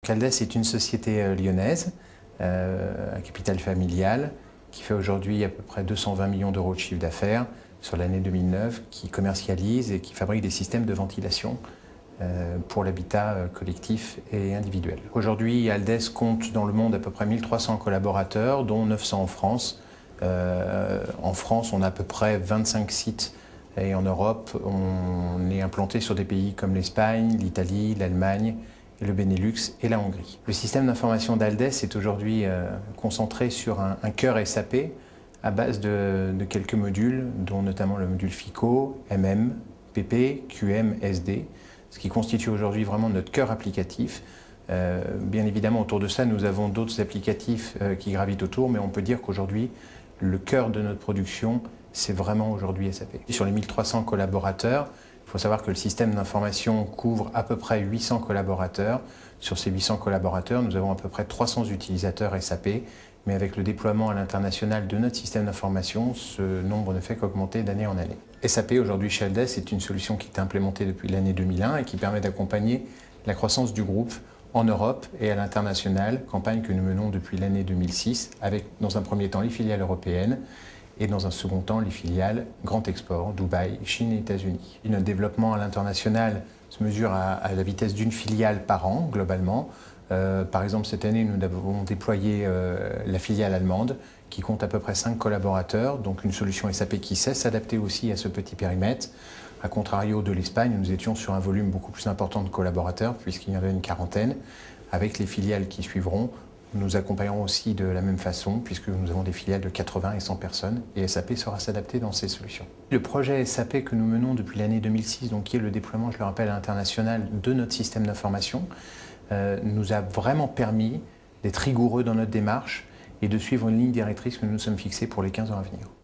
Aldès est une société lyonnaise, à capital familial, qui fait aujourd'hui à peu près 220 millions d'euros de chiffre d'affaires sur l'année 2009, qui commercialise et qui fabrique des systèmes de ventilation pour l'habitat collectif et individuel. Aujourd'hui, Aldès compte dans le monde à peu près 1300 collaborateurs, dont 900 en France. En France, on a à peu près 25 sites et en Europe, on est implanté sur des pays comme l'Espagne, l'Italie, l'Allemagne, le Benelux et la Hongrie. Le système d'information d'Aldès est aujourd'hui concentré sur un cœur SAP à base de quelques modules, dont notamment le module FICO, MM, PP, QM, SD, ce qui constitue aujourd'hui vraiment notre cœur applicatif. Bien évidemment, autour de ça, nous avons d'autres applicatifs qui gravitent autour, mais on peut dire qu'aujourd'hui, le cœur de notre production, c'est vraiment aujourd'hui SAP. Sur les 1300 collaborateurs, il faut savoir que le système d'information couvre à peu près 800 collaborateurs. Sur ces 800 collaborateurs, nous avons à peu près 300 utilisateurs SAP, mais avec le déploiement à l'international de notre système d'information, ce nombre ne fait qu'augmenter d'année en année. SAP aujourd'hui chez Aldès est une solution qui est implémentée depuis l'année 2001 et qui permet d'accompagner la croissance du groupe en Europe et à l'international, campagne que nous menons depuis l'année 2006 avec, dans un premier temps, les filiales européennes et dans un second temps, les filiales Grand Export, Dubaï, Chine et États-Unis. Notre développement à l'international se mesure à la vitesse d'une filiale par an, globalement. Par exemple, cette année, nous avons déployé la filiale allemande, qui compte à peu près 5 collaborateurs, donc une solution SAP qui sait s'adapter aussi à ce petit périmètre. A contrario de l'Espagne, nous étions sur un volume beaucoup plus important de collaborateurs, puisqu'il y en avait une quarantaine. Avec les filiales qui suivront, nous accompagnerons aussi de la même façon, puisque nous avons des filiales de 80 et 100 personnes, et SAP saura s'adapter dans ces solutions. Le projet SAP que nous menons depuis l'année 2006, donc qui est le déploiement, je le rappelle, à l'international de notre système d'information, nous a vraiment permis d'être rigoureux dans notre démarche et de suivre une ligne directrice que nous nous sommes fixée pour les 15 ans à venir.